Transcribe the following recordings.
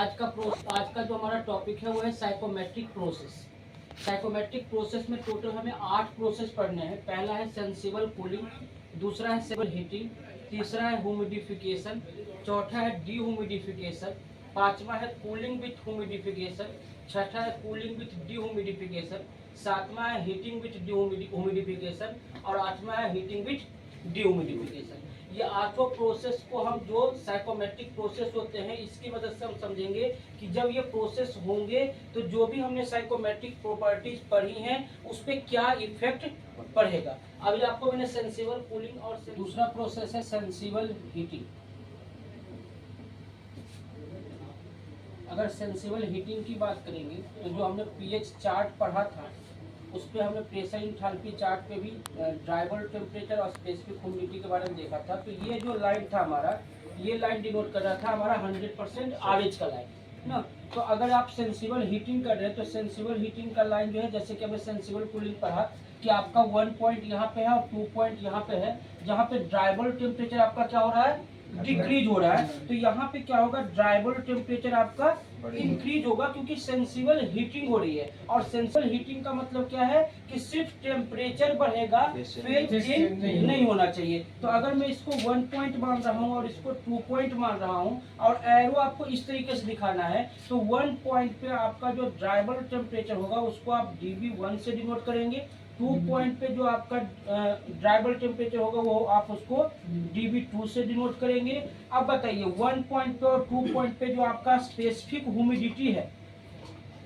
आज का जो हमारा टॉपिक है वो है साइकोमेट्रिक प्रोसेस। साइकोमेट्रिक प्रोसेस में टोटल हमें 8 प्रोसेस पढ़ने हैं। पहला है सेंसिबल कूलिंग, दूसरा है सेंसिबल हीटिंग, तीसरा है ह्यूमिडिफिकेशन, चौथा है डीह्यूमिडिफिकेशन, पांचवा है कूलिंग विथ ह्यूमिडिफिकेशन, छठा है कूलिंग विथ डीह्यूमिडिफिकेशन, सातवां है हीटिंग विथ ह्यूमिडिफिकेशन और आठवां है हीटिंग विथ डीह्यूमिडिफिकेशन। ये आठों प्रोसेस को हम जो साइकोमेट्रिक प्रोसेस होते हैं इसकी मदद से हम समझेंगे कि जब ये प्रोसेस होंगे तो जो भी हमने साइकोमेट्रिक प्रॉपर्टीज पढ़ी हैं उस पर क्या इफेक्ट पड़ेगा। अभी आपको मैंने सेंसिबल कूलिंग और दूसरा प्रोसेस है सेंसिबल हीटिंग। अगर सेंसिबल हीटिंग की बात करेंगे तो जो हमने पीएच चार्ट पढ़ा था उस पर हमने प्रेशर इंथैल्पी चार्ट पे भी ड्राइवल टेम्परेचर और स्पेसिफिक ह्यूमिडिटी के बारे में देखा था। तो ये जो लाइन था हमारा, ये लाइन डिनोट कर रहा था हमारा 100% आरएच का लाइन ना। तो अगर आप सेंसिबल हीटिंग कर रहे हैं तो सेंसिबल हीटिंग का लाइन जो है, जैसे कि हमें सेंसिबल कूलिंग पढ़ा कि आपका 1 पॉइंट यहाँ पे है और 2 पॉइंट यहाँ पे है, जहाँ पे ड्राइवल टेम्परेचर आपका क्या हो रहा है, डिक्रीज हो रहा है। तो यहाँ पे क्या होगा, ड्राइवल टेम्परेचर आपका इंक्रीज होगा क्योंकि सेंसिबल हीटिंग हो रही है। और सेंसिबल हीटिंग का मतलब क्या है कि सिर्फ टेम्परेचर बढ़ेगा, फेज चेंज नहीं होना चाहिए। तो अगर मैं इसको 1 पॉइंट मान रहा हूँ और इसको 2 पॉइंट मान रहा हूँ और एरो आपको इस तरीके से दिखाना है, तो 1 पॉइंट पे आपका जो ड्राइवल टेम्परेचर होगा उसको आप dB1 से डिनोट करेंगे। 2 पॉइंट पे जो आपका ड्राइवल टेम्परेचर होगा वो आप उसको dB2 से डिनोट करेंगे। अब बताइए 1 पॉइंट पे और 2 पॉइंट पे जो आपका स्पेसिफिक ह्यूमिडिटी है,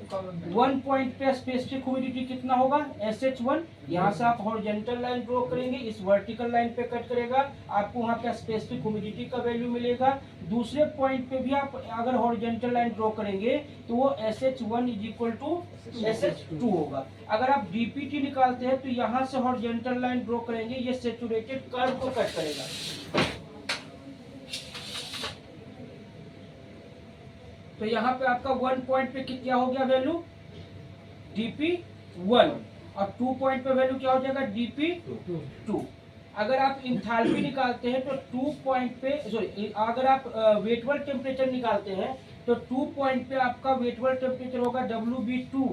1 पॉइंट पे स्पेसिफिक ह्यूमिडिटी कितना होगा, SH1। यहाँ से आप हॉरिजॉन्टल लाइन ड्रॉ करेंगे, इस वर्टिकल लाइन पे कट करेगा, आपको वहाँ पे स्पेसिफिक ह्यूमिडिटी का वैल्यू मिलेगा। दूसरे पॉइंट पे भी आप अगर हॉरिजॉन्टल लाइन ड्रॉ करेंगे तो वो SH1 = SH2 होगा। अगर आप DPT निकालते हैं तो यहाँ से हॉरिजॉन्टल लाइन ड्रॉ करेंगे, ये सैचुरेटेड कर्व को कट करेगा। तो यहाँ पे आपका 1 पॉइंट पे क्या हो गया वैल्यू, dP1, और 2 पॉइंट पे वैल्यू क्या हो जाएगा, dP2। अगर आप इंथैल्पी निकालते हैं तो 2 पॉइंट पे अगर आप वेटबल टेम्परेचर निकालते हैं तो 2 पॉइंट पे आपका वेटबल टेम्परेचर होगा WB2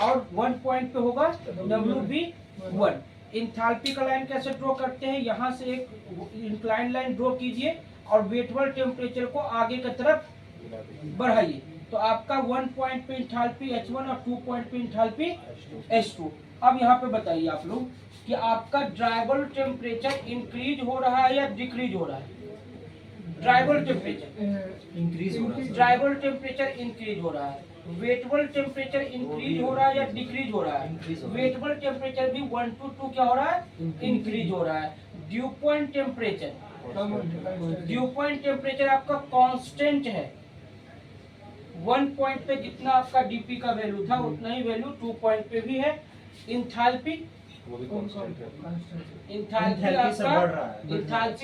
और 1 पॉइंट पे होगा WB1। इंथैल्पी का लाइन कैसे ड्रॉ करते हैं, यहाँ से एक इंक्लाइन लाइन ड्रॉ कीजिए और वेटबल टेम्परेचर को आगे की तरफ बढ़ाइए। तो आपका 1 पॉइंट पे इंथैल्पी H1 और 2 पॉइंट पे इंथैल्पी H2। अब यहाँ पे बताइए आप लोग कि आपका ड्राइवल टेम्परेचर इंक्रीज हो रहा है या डिक्रीज हो रहा है। ड्राइवल टेम्परेचर इंक्रीज हो रहा है, ड्राइवल टेम्परेचर इंक्रीज हो रहा है। वेटबल टेम्परेचर इंक्रीज हो रहा है या डिक्रीज हो रहा है, वेटबल टेम्परेचर भी 1 to 2 क्या हो रहा है, इंक्रीज हो रहा है। ड्यू पॉइंट टेम्परेचर आपका कांस्टेंट है। 1 पॉइंट पे जितना आपका डीपी का वैल्यू था उतना ही वैल्यू 2 पॉइंट पे भी है। इंथैल्पी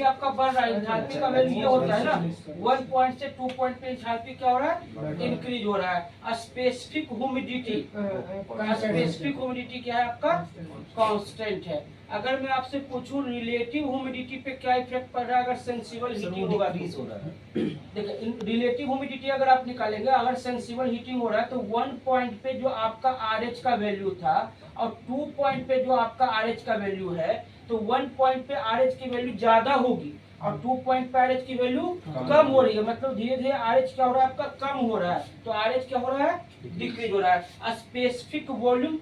आपका बढ़ रहा है। इंथैल्पी का वैल्यू ये होता है ना, 1 पॉइंट से 2 पॉइंट पे इंथैल्पी क्या हो रहा है, इंक्रीज हो रहा है। स्पेसिफिक ह्यूमिडिटी क्या है आपका, कांस्टेंट है। अगर मैं आपसे पूछूं रिलेटिव ह्यूमिडिटी पे क्या इफेक्ट पड़ रहा है अगर सेंसिबल हीटिंग होगा, देखिए रिलेटिव ह्यूमिडिटी अगर आप निकालेंगे, अगर सेंसिबल हीटिंग हो रहा है तो 1 पॉइंट पे जो आपका RH का वैल्यू था और 2 पॉइंट पे जो आपका RH का वैल्यू है, तो 1 पॉइंट पे RH की वैल्यू ज्यादा होगी और 2 पॉइंट पे RH की वैल्यू कम हो रही है। मतलब धीरे धीरे RH क्या हो रहा है, आपका कम हो रहा है। तो RH क्या हो रहा है, डिक्रीज हो रहा है। स्पेसिफिक वॉल्यूम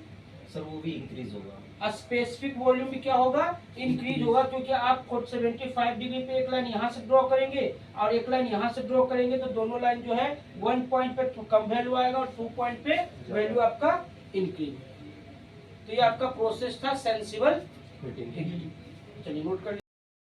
सर वो भी इंक्रीज होगा, स्पेसिफिक वॉल्यूम भी क्या होगा, इंक्रीज होगा, क्योंकि आप 75 डिग्री पे एक लाइन यहाँ से ड्रॉ करेंगे और एक लाइन यहाँ से ड्रॉ करेंगे तो दोनों लाइन जो है 1 पॉइंट पे कम वैल्यू आएगा और 2 पॉइंट पे वैल्यू आपका इंक्रीज। तो ये आपका प्रोसेस था सेंसिबल हीटिंग। चलिए नोट कर